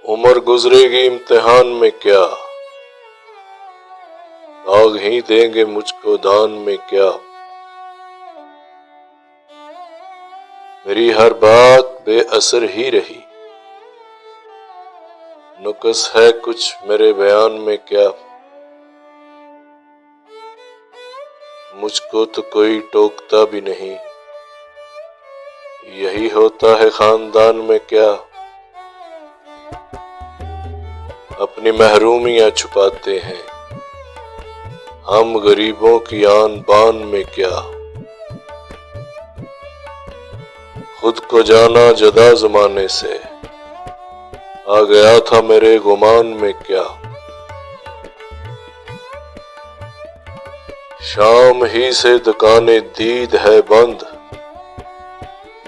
उम्र गुजरेगी इम्तिहान में क्या, दाग ही देंगे मुझको दान में क्या। मेरी हर बात बेअसर ही रही, नुक्स है कुछ मेरे बयान में क्या। मुझको तो कोई टोकता भी नहीं, यही होता है खानदान में क्या। अपनी महरूमियां छुपाते हैं हम गरीबों की आन बान में क्या। खुद को जाना जुदा जमाने से, आ गया था मेरे गुमान में क्या। शाम ही से दुकानें दीद है बंद,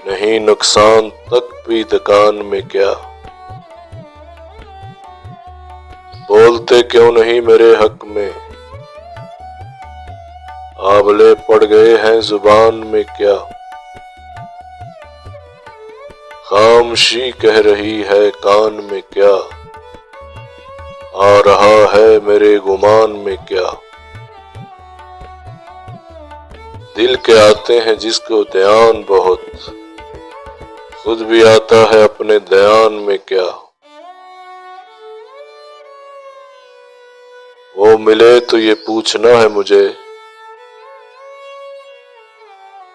नहीं नुकसान तक भी दुकान में क्या। बोलते क्यों नहीं मेरे हक में, आंवले पड़ गए हैं जुबान में क्या। खामोशी कह रही है कान में क्या, आ रहा है मेरे गुमान में क्या। दिल के आते हैं जिसको ध्यान बहुत, खुद भी आता है अपने ध्यान में क्या। वो मिले तो ये पूछना है मुझे,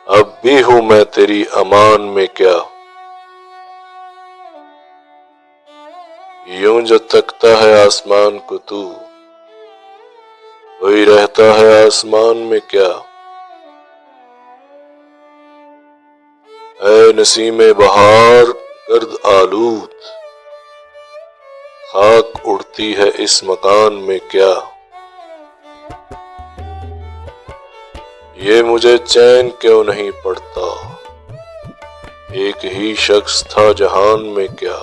अब भी हूं मैं तेरी अमान में क्या। यूं जो तकता है आसमान को तू, वही रहता है आसमान में क्या। ऐ नसीमे बहार गर्द आलूद, खाक उड़ती है इस मकान में क्या। ये मुझे चैन क्यों नहीं पड़ता, एक ही शख्स था जहान में क्या।